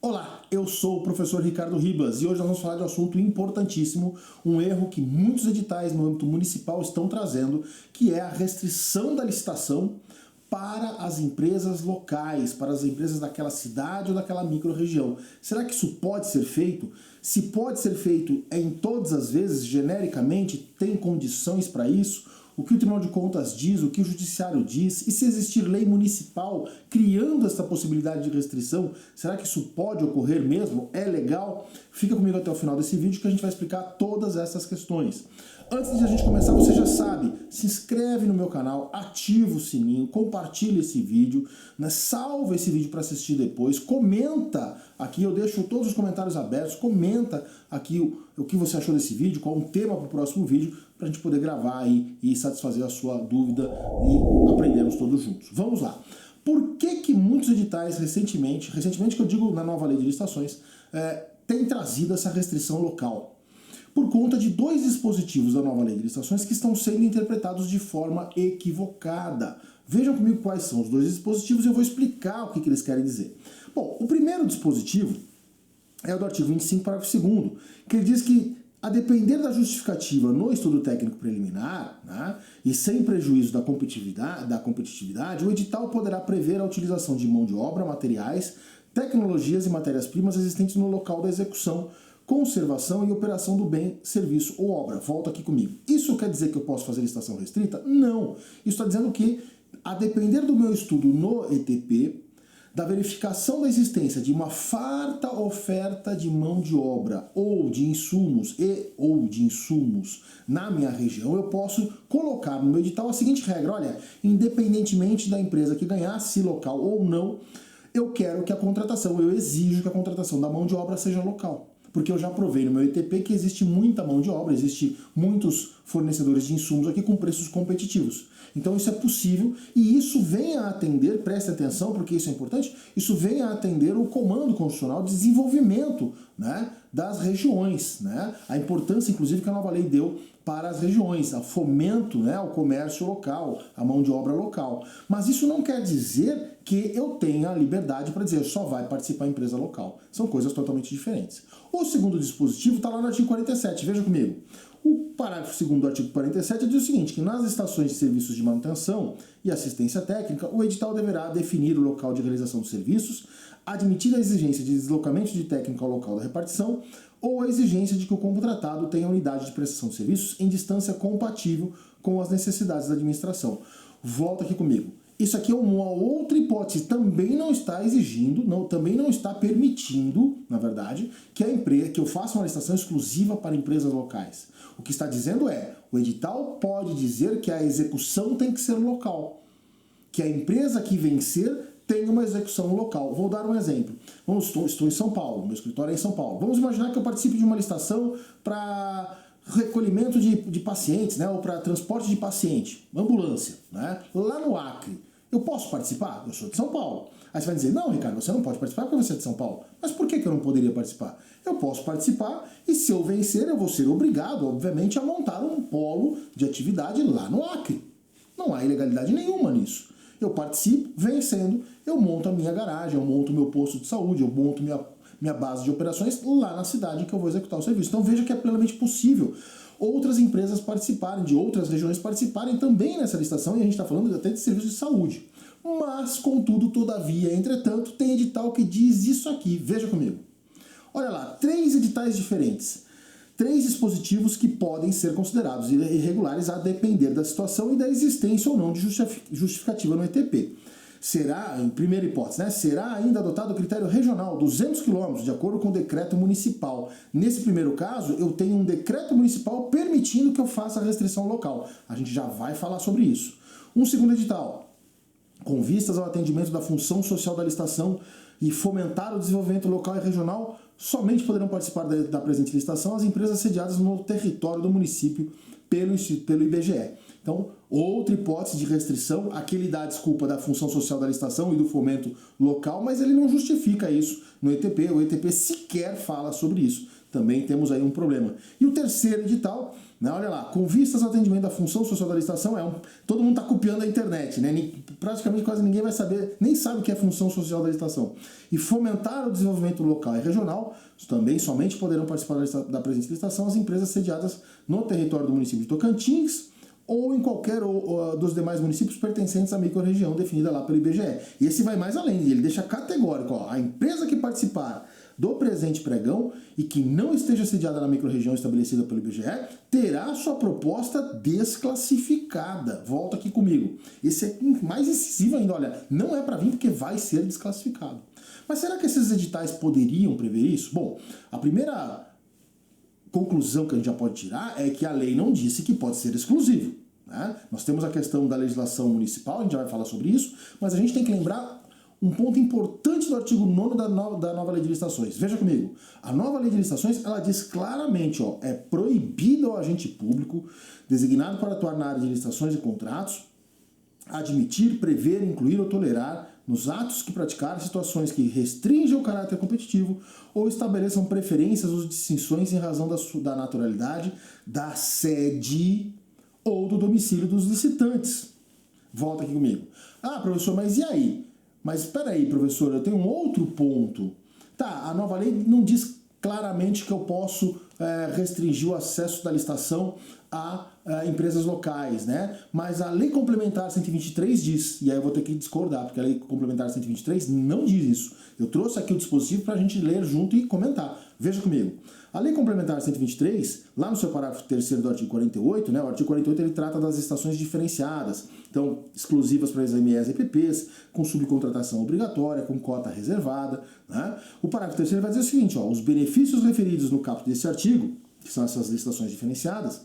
Olá, eu sou o professor Ricardo Ribas e hoje nós vamos falar de um assunto importantíssimo, um erro que muitos editais no âmbito municipal estão trazendo, que é a restrição da licitação para as empresas locais, para as empresas daquela cidade ou daquela micro-região. Será que isso pode ser feito? Se pode ser feito em todas as vezes, genericamente, tem condições para isso? O que o Tribunal de Contas diz, o que o Judiciário diz, e se existir lei municipal criando essa possibilidade de restrição, será que isso pode ocorrer mesmo? É legal? Fica comigo até o final desse vídeo que a gente vai explicar todas essas questões. Antes de a gente começar, você já sabe, se inscreve no meu canal, ativa o sininho, compartilha esse vídeo, né, salva esse vídeo para assistir depois, comenta aqui, eu deixo todos os comentários abertos, comenta aqui o que você achou desse vídeo, qual é um tema para o próximo vídeo, para a gente poder gravar aí e satisfazer a sua dúvida e aprendermos todos juntos. Vamos lá. Por que muitos editais recentemente que eu digo na nova lei de licitações, têm trazido essa restrição local? Por conta de dois dispositivos da nova lei de licitações que estão sendo interpretados de forma equivocada. Vejam comigo quais são os dois dispositivos e eu vou explicar o que eles querem dizer. Bom, o primeiro dispositivo é o do artigo 25, parágrafo 2º, que ele diz que, a depender da justificativa no estudo técnico preliminar, né, e sem prejuízo da competitividade, o edital poderá prever a utilização de mão de obra, materiais, tecnologias e matérias-primas existentes no local da execução, conservação e operação do bem, serviço ou obra. Volta aqui comigo. Isso quer dizer que eu posso fazer licitação restrita? Não. Isso está dizendo que, a depender do meu estudo no ETP, da verificação da existência de uma farta oferta de mão de obra ou de insumos na minha região, eu posso colocar no meu edital a seguinte regra: olha, independentemente da empresa que ganhasse local ou não, eu exijo que a contratação da mão de obra seja local. Porque eu já provei no meu ETP que existe muita mão de obra, existe muitos fornecedores de insumos aqui com preços competitivos. Então isso é possível e isso vem a atender, preste atenção porque isso é importante, isso vem a atender o Comando Constitucional de Desenvolvimento, né, das regiões, né, a importância inclusive que a nova lei deu para as regiões, o fomento, né, ao comércio local, a mão de obra local. Mas isso não quer dizer que eu tenha a liberdade para dizer só vai participar a empresa local. São coisas totalmente diferentes. O segundo dispositivo está lá no artigo 47, veja comigo. O parágrafo 2º do artigo 47 diz o seguinte, que nas estações de serviços de manutenção e assistência técnica, o edital deverá definir o local de realização dos serviços, admitir a exigência de deslocamento de técnico ao local da repartição ou a exigência de que o contratado tenha unidade de prestação de serviços em distância compatível com as necessidades da administração. Volta aqui comigo. Isso aqui é uma outra hipótese, também não está exigindo, também não está permitindo, na verdade, que eu faça uma licitação exclusiva para empresas locais. O que está dizendo é, o edital pode dizer que a execução tem que ser local, que a empresa que vencer tem uma execução local. Vou dar um exemplo. Estou em São Paulo, meu escritório é em São Paulo. Vamos imaginar que eu participe de uma licitação para recolhimento de pacientes, né, ou para transporte de paciente, ambulância, né, lá no Acre. Eu posso participar? Eu sou de São Paulo. Aí você vai dizer, não, Ricardo, você não pode participar porque você é de São Paulo. Mas por que eu não poderia participar? Eu posso participar e se eu vencer, eu vou ser obrigado, obviamente, a montar um polo de atividade lá no Acre. Não há ilegalidade nenhuma nisso. Eu participo, vencendo, eu monto a minha garagem, eu monto o meu posto de saúde, eu monto minha base de operações lá na cidade que eu vou executar o serviço. Então veja que é plenamente possível outras empresas participarem, de outras regiões participarem também nessa licitação, e a gente está falando até de serviços de saúde. Mas, contudo, todavia, entretanto, tem edital que diz isso aqui. Veja comigo. Olha lá, 3 editais diferentes. 3 dispositivos que podem ser considerados irregulares a depender da situação e da existência ou não de justificativa no ETP. Será, em primeira hipótese, né, será ainda adotado o critério regional, 200 km, de acordo com o decreto municipal. Nesse primeiro caso, eu tenho um decreto municipal permitindo que eu faça a restrição local. A gente já vai falar sobre isso. Um segundo edital, com vistas ao atendimento da função social da licitação e fomentar o desenvolvimento local e regional, somente poderão participar da presente licitação as empresas sediadas no território do município pelo IBGE. Então, outra hipótese de restrição, aqui ele dá a desculpa da função social da licitação e do fomento local, mas ele não justifica isso no ETP, o ETP sequer fala sobre isso. Também temos aí um problema. E o terceiro edital, Né? Olha lá, com vistas ao atendimento da função social da licitação, todo mundo está copiando a internet, né? Praticamente quase ninguém vai saber, nem sabe o que é função social da licitação. E fomentar o desenvolvimento local e regional, também somente poderão participar da presente licitação as empresas sediadas no território do município de Tocantins ou em qualquer dos demais municípios pertencentes à microrregião definida lá pelo IBGE. E esse vai mais além, ele deixa categórico, ó, a empresa que participar do presente pregão e que não esteja sediada na microrregião estabelecida pelo IBGE, terá sua proposta desclassificada. Volta aqui comigo. Esse é mais incisivo ainda, olha, não é para vir porque vai ser desclassificado. Mas será que esses editais poderiam prever isso? Bom, a primeira conclusão que a gente já pode tirar é que a lei não disse que pode ser exclusivo. Né? Nós temos a questão da legislação municipal, a gente já vai falar sobre isso, mas a gente tem que lembrar um ponto importante do artigo 9º da nova lei de licitações. Veja comigo, a nova lei de licitações, ela diz claramente, ó, é proibido ao agente público designado para atuar na área de licitações e contratos admitir, prever, incluir ou tolerar nos atos que praticar situações que restringam o caráter competitivo ou estabeleçam preferências ou distinções em razão da naturalidade, da sede ou do domicílio dos licitantes. Volta aqui comigo. Ah, professor, mas e aí? Mas espera aí, professor, eu tenho um outro ponto. Tá, a nova lei não diz claramente que eu posso restringir o acesso da licitação a empresas locais, né? Mas a Lei Complementar 123 diz, e aí eu vou ter que discordar, porque a Lei Complementar 123 não diz isso. Eu trouxe aqui o dispositivo para a gente ler junto e comentar. Veja comigo. A Lei Complementar 123, lá no seu parágrafo 3º do artigo 48, né? O artigo 48 ele trata das licitações diferenciadas, então exclusivas para as MEs e EPPs, com subcontratação obrigatória, com cota reservada, né? O parágrafo 3º vai dizer o seguinte, ó, os benefícios referidos no caput desse artigo, que são essas licitações diferenciadas,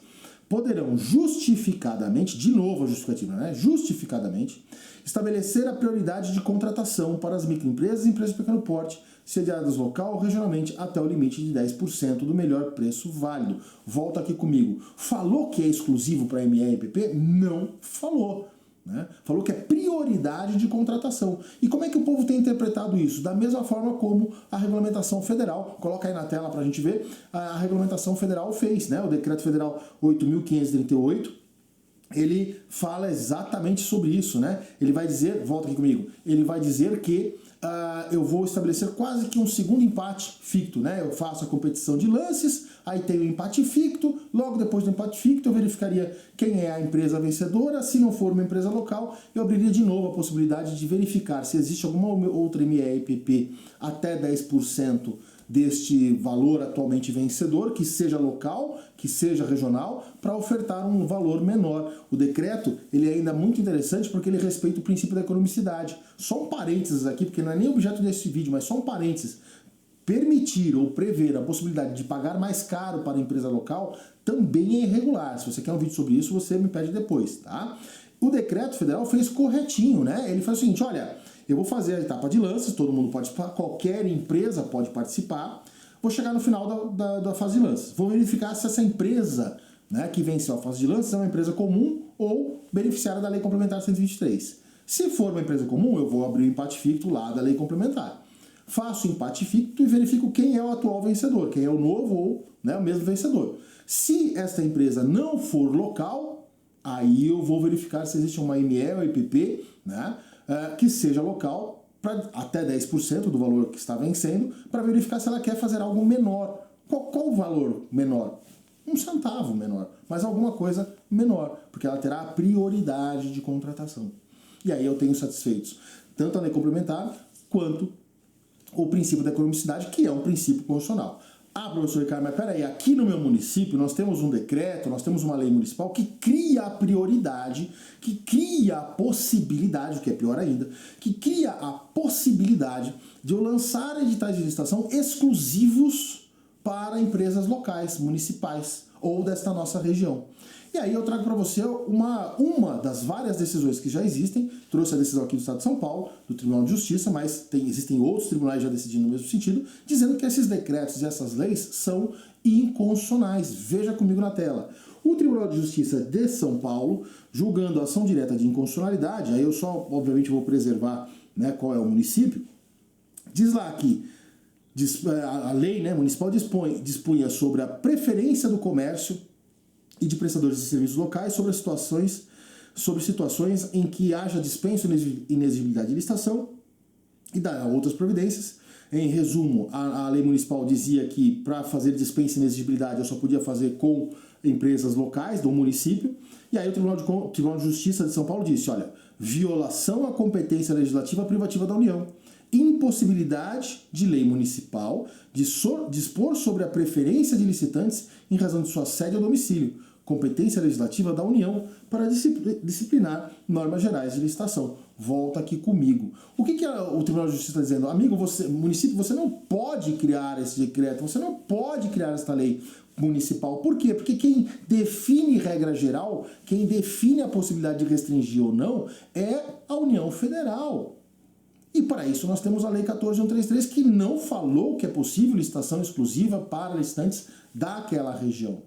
poderão justificadamente, de novo a justificativa, né? Justificadamente, estabelecer a prioridade de contratação para as microempresas e empresas de pequeno porte, sediadas local ou regionalmente, até o limite de 10% do melhor preço válido. Volta aqui comigo. Falou que é exclusivo para ME e EPP? Não falou. Né? Falou que é prioridade de contratação. E como é que o povo tem interpretado isso? Da mesma forma como a regulamentação federal, coloca aí na tela para a gente ver, a regulamentação federal fez, né? O Decreto Federal 8.538, ele fala exatamente sobre isso, né? Ele vai dizer, volta aqui comigo, ele vai dizer que eu vou estabelecer quase que um segundo empate ficto, né? Eu faço a competição de lances, aí tem o empate ficto, logo depois do empate ficto eu verificaria quem é a empresa vencedora, se não for uma empresa local, eu abriria de novo a possibilidade de verificar se existe alguma outra ME/EPP até 10% deste valor atualmente vencedor, que seja local, que seja regional, para ofertar um valor menor. O decreto ele é ainda muito interessante porque ele respeita o princípio da economicidade. Só um parênteses aqui, porque não é nem objeto desse vídeo, mas só um parênteses. Permitir ou prever a possibilidade de pagar mais caro para a empresa local também é irregular. Se você quer um vídeo sobre isso, você me pede depois, tá? O decreto federal fez corretinho, né? Ele faz o seguinte, olha, eu vou fazer a etapa de lances, todo mundo pode participar, qualquer empresa pode participar. Vou chegar no final da fase de lances. Vou verificar se essa empresa, né, que venceu a fase de lances é uma empresa comum ou beneficiária da Lei Complementar 123. Se for uma empresa comum, eu vou abrir o empate ficto lá da Lei Complementar. Faço o empate ficto e verifico quem é o atual vencedor, quem é o novo ou, né, o mesmo vencedor. Se esta empresa não for local, aí eu vou verificar se existe uma ME ou EPP, né, que seja local, para até 10% do valor que está vencendo, para verificar se ela quer fazer algo menor. Qual o valor menor? 1 centavo menor, mas alguma coisa menor, porque ela terá a prioridade de contratação. E aí eu tenho satisfeitos tanto a lei complementar quanto o princípio da economicidade, que é um princípio constitucional. Ah, professor Ricardo, mas peraí, aqui no meu município nós temos um decreto, nós temos uma lei municipal que cria a prioridade, que cria a possibilidade, o que é pior ainda, que cria a possibilidade de eu lançar editais de licitação exclusivos para empresas locais, municipais ou desta nossa região. E aí eu trago para você uma das várias decisões que já existem. Trouxe a decisão aqui do Estado de São Paulo, do Tribunal de Justiça, mas existem outros tribunais já decidindo no mesmo sentido, dizendo que esses decretos e essas leis são inconstitucionais. Veja comigo na tela. O Tribunal de Justiça de São Paulo, julgando a ação direta de inconstitucionalidade, aí eu só, obviamente, vou preservar, né, qual é o município, diz lá que a lei, né, municipal dispunha sobre a preferência do comércio e de prestadores de serviços locais sobre situações em que haja dispensa ou inexigibilidade de licitação e dar outras providências. Em resumo, a lei municipal dizia que para fazer dispensa e inexigibilidade eu só podia fazer com empresas locais do município, e aí o Tribunal de Justiça de São Paulo disse, olha, violação à competência legislativa privativa da União, impossibilidade de lei municipal de dispor sobre a preferência de licitantes em razão de sua sede ou domicílio, competência legislativa da União para disciplinar normas gerais de licitação. Volta aqui comigo. O que o Tribunal de Justiça está dizendo? Amigo, município, você não pode criar esse decreto, você não pode criar esta lei municipal. Por quê? Porque quem define regra geral, quem define a possibilidade de restringir ou não, é a União Federal. E para isso nós temos a Lei 14.133, que não falou que é possível licitação exclusiva para licitantes daquela região.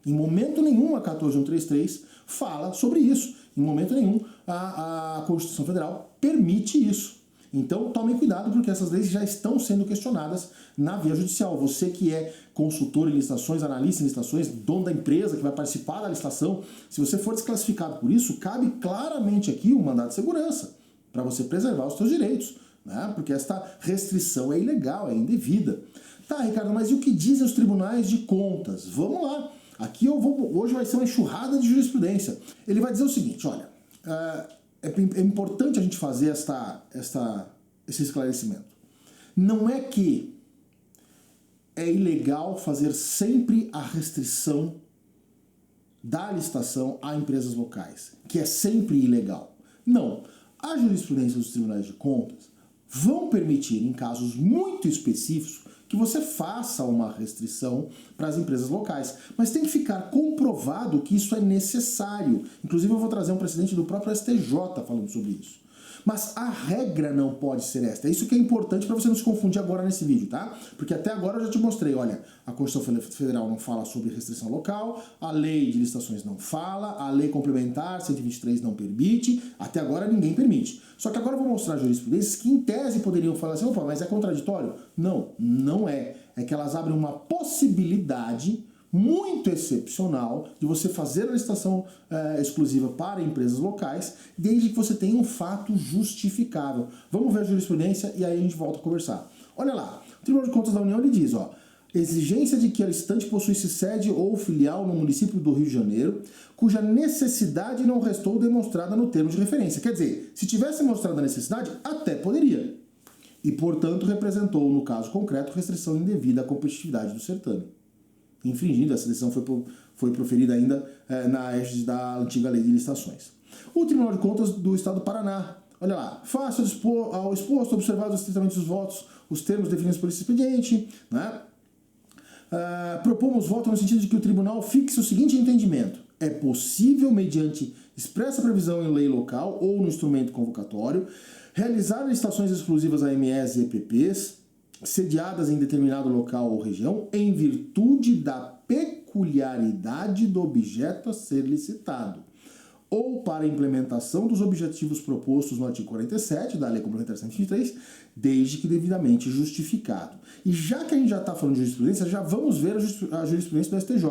Em momento nenhum a 14.133 fala sobre isso. Em momento nenhum a Constituição Federal permite isso. Então tomem cuidado, porque essas leis já estão sendo questionadas na via judicial. Você que é consultor em licitações, analista em licitações, dono da empresa que vai participar da licitação, se você for desclassificado por isso, cabe claramente aqui um mandado de segurança para você preservar os seus direitos, né? Porque esta restrição é ilegal, é indevida. Tá, Ricardo, mas e o que dizem os tribunais de contas? Vamos lá. Aqui hoje vai ser uma enxurrada de jurisprudência. Ele vai dizer o seguinte, olha, é importante a gente fazer esse esclarecimento. Não é que é ilegal fazer sempre a restrição da licitação a empresas locais, que é sempre ilegal. Não. A jurisprudência dos tribunais de contas vão permitir, em casos muito específicos, que você faça uma restrição para as empresas locais. Mas tem que ficar comprovado que isso é necessário. Inclusive eu vou trazer um precedente do próprio STJ falando sobre isso. Mas a regra não pode ser esta. É isso que é importante para você não se confundir agora nesse vídeo, tá? Porque até agora eu já te mostrei, olha, a Constituição Federal não fala sobre restrição local, a lei de licitações não fala, a lei complementar 123 não permite, até agora ninguém permite. Só que agora eu vou mostrar jurisprudências que em tese poderiam falar assim, opa, mas é contraditório? Não, não é. É que elas abrem uma possibilidade muito excepcional de você fazer a licitação exclusiva para empresas locais, desde que você tenha um fato justificável. Vamos ver a jurisprudência e aí a gente volta a conversar. Olha lá, o Tribunal de Contas da União ele diz, ó, exigência de que a licitante possuísse sede ou filial no município do Rio de Janeiro, cuja necessidade não restou demonstrada no termo de referência. Quer dizer, se tivesse mostrado a necessidade, até poderia. E, portanto, representou, no caso concreto, restrição indevida à competitividade do certame. Infringindo, essa decisão foi proferida ainda na égide da antiga lei de licitações. O Tribunal de Contas do Estado do Paraná, olha lá, face ao exposto, observados estritamente os votos, os termos definidos por esse expediente, né? Propomos voto no sentido de que o tribunal fixe o seguinte entendimento: é possível, mediante expressa previsão em lei local ou no instrumento convocatório, realizar licitações exclusivas a MEs e EPPs, sediadas em determinado local ou região, em virtude da peculiaridade do objeto a ser licitado, ou para a implementação dos objetivos propostos no artigo 47 da Lei Complementar 123, desde que devidamente justificado. E já que a gente já está falando de jurisprudência, já vamos ver a jurisprudência do STJ.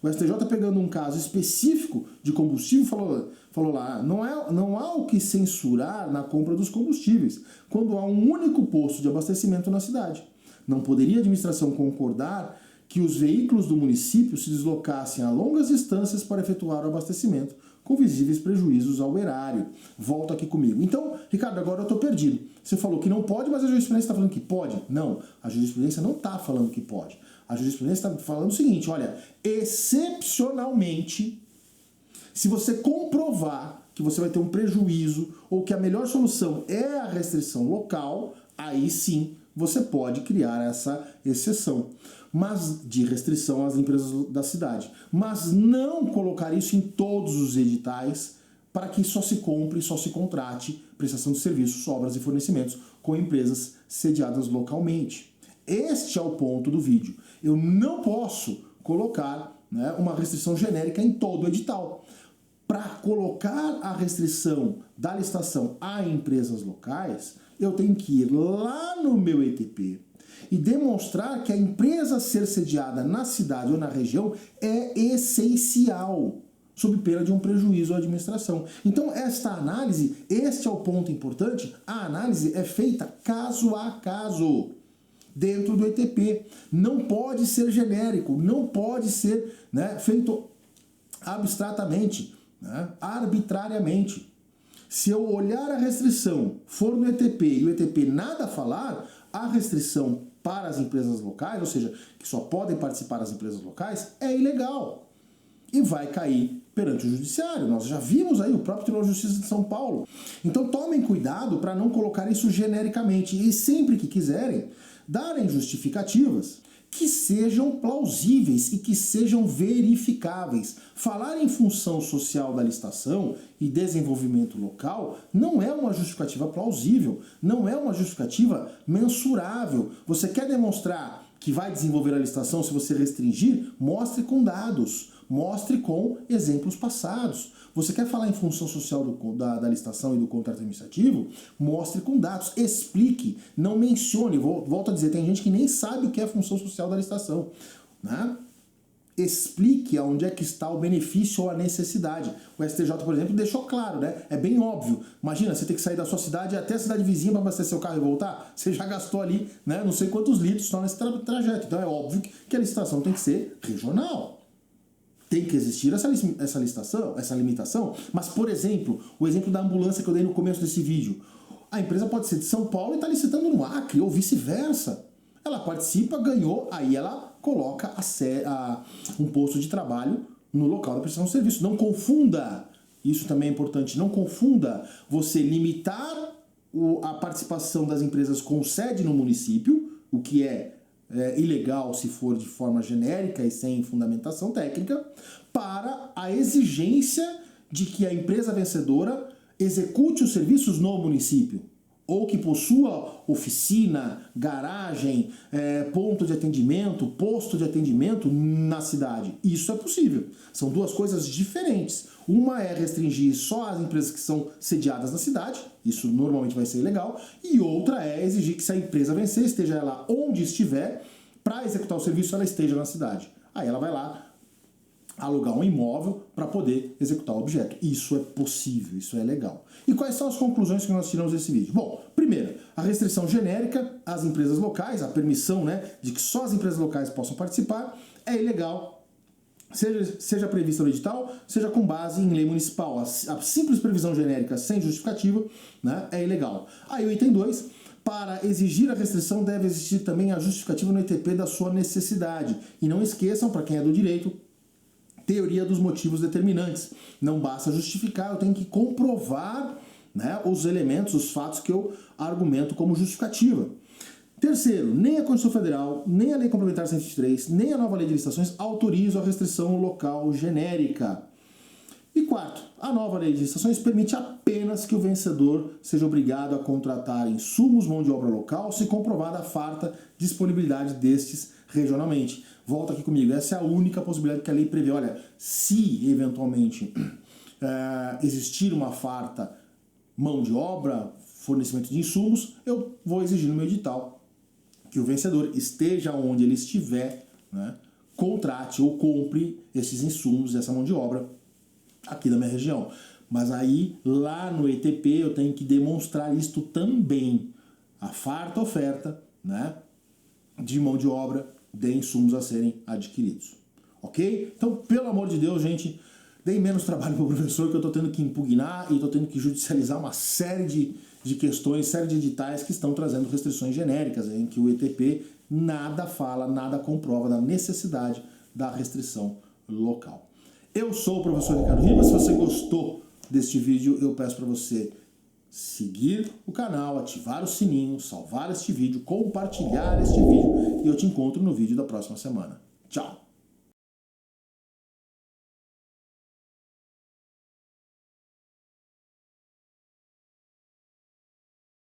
O STJ, pegando um caso específico de combustível, falou lá, não há o que censurar na compra dos combustíveis, quando há um único posto de abastecimento na cidade. Não poderia a administração concordar que os veículos do município se deslocassem a longas distâncias para efetuar o abastecimento, com visíveis prejuízos ao erário. Volta aqui comigo. Então, Ricardo, agora eu estou perdido. Você falou que não pode, mas a jurisprudência está falando que pode? Não, a jurisprudência não está falando que pode. A jurisprudência está falando o seguinte, olha, excepcionalmente, se você comprovar que você vai ter um prejuízo ou que a melhor solução é a restrição local, aí sim você pode criar essa exceção, mas de restrição às empresas da cidade. Mas não colocar isso em todos os editais para que só se compre, só se contrate prestação de serviços, obras e fornecimentos com empresas sediadas localmente. Este é o ponto do vídeo. Eu não posso colocar, né, uma restrição genérica em todo o edital. Para colocar a restrição da licitação a empresas locais, eu tenho que ir lá no meu ETP e demonstrar que a empresa ser sediada na cidade ou na região é essencial, sob pena de um prejuízo à administração. Então, esta análise, este é o ponto importante, a análise é feita caso a caso, dentro do ETP. Não pode ser genérico, não pode ser, né, feito abstratamente, né, arbitrariamente. Se eu olhar a restrição, for no ETP e o ETP nada falar, a restrição para as empresas locais, ou seja, que só podem participar as empresas locais, é ilegal. E vai cair perante o judiciário. Nós já vimos aí o próprio Tribunal de Justiça de São Paulo. Então tomem cuidado para não colocar isso genericamente e sempre que quiserem, darem justificativas que sejam plausíveis e que sejam verificáveis. Falar em função social da licitação e desenvolvimento local não é uma justificativa plausível, não é uma justificativa mensurável. Você quer demonstrar que vai desenvolver a licitação se você restringir? Mostre com dados, mostre com exemplos passados. Você quer falar em função social da licitação e do contrato administrativo? Mostre com dados, explique, não mencione. Volto a dizer, tem gente que nem sabe o que é função social da licitação, né? Explique aonde é que está o benefício ou a necessidade. O STJ, por exemplo, deixou claro, né? É bem óbvio. Imagina, você tem que sair da sua cidade até a cidade vizinha para abastecer seu carro e voltar. Você já gastou ali, né, não sei quantos litros só nesse trajeto. Então é óbvio que a licitação tem que ser regional. Tem que existir essa licitação, essa limitação. Mas, por exemplo, o exemplo da ambulância que eu dei no começo desse vídeo. A empresa pode ser de São Paulo e está licitando no Acre, ou vice-versa. Ela participa, ganhou, aí ela coloca um posto de trabalho no local da prestação de serviço. Não confunda, isso também é importante, não confunda você limitar a participação das empresas com sede no município, o que é ilegal se for de forma genérica e sem fundamentação técnica, para a exigência de que a empresa vencedora execute os serviços no município, ou que possua oficina, garagem, ponto de atendimento, posto de atendimento na cidade. Isso é possível. São duas coisas diferentes. Uma é restringir só as empresas que são sediadas na cidade, isso normalmente vai ser ilegal, e outra é exigir que se a empresa vencer, esteja ela onde estiver, para executar o serviço ela esteja na cidade. Aí ela vai lá alugar um imóvel para poder executar o objeto. Isso é possível, isso é legal. E quais são as conclusões que nós tiramos desse vídeo? Bom, primeiro, a restrição genérica às empresas locais, a permissão, né, de que só as empresas locais possam participar, é ilegal, seja prevista no edital, seja com base em lei municipal. A simples previsão genérica sem justificativa, né, é ilegal. Aí o item 2, para exigir a restrição deve existir também a justificativa no ETP da sua necessidade. E não esqueçam, para quem é do direito, teoria dos motivos determinantes. Não basta justificar, eu tenho que comprovar, né, os elementos, os fatos que eu argumento como justificativa. Terceiro, nem a Constituição Federal, nem a Lei Complementar 123, nem a nova Lei de Licitações autorizam a restrição local genérica. E quarto, a nova Lei de Licitações permite apenas que o vencedor seja obrigado a contratar insumos, mão de obra local, se comprovada a farta disponibilidade destes regionalmente. Volta aqui comigo, essa é a única possibilidade que a lei prevê. Olha, se eventualmente existir uma farta mão de obra, fornecimento de insumos, eu vou exigir no meu edital que o vencedor esteja onde ele estiver, né, contrate ou compre esses insumos, essa mão de obra aqui da minha região. Mas aí, lá no ETP, eu tenho que demonstrar isto também. A farta oferta, né, de mão de obra, de insumos a serem adquiridos. Ok? Então, pelo amor de Deus, gente, deem menos trabalho para o professor, que eu estou tendo que impugnar e estou tendo que judicializar uma série de questões, série de editais que estão trazendo restrições genéricas, em que o ETP nada fala, nada comprova da necessidade da restrição local. Eu sou o professor Ricardo Ribas. Se você gostou deste vídeo, eu peço para você seguir o canal, ativar o sininho, salvar este vídeo, compartilhar este vídeo e eu te encontro no vídeo da próxima semana. Tchau!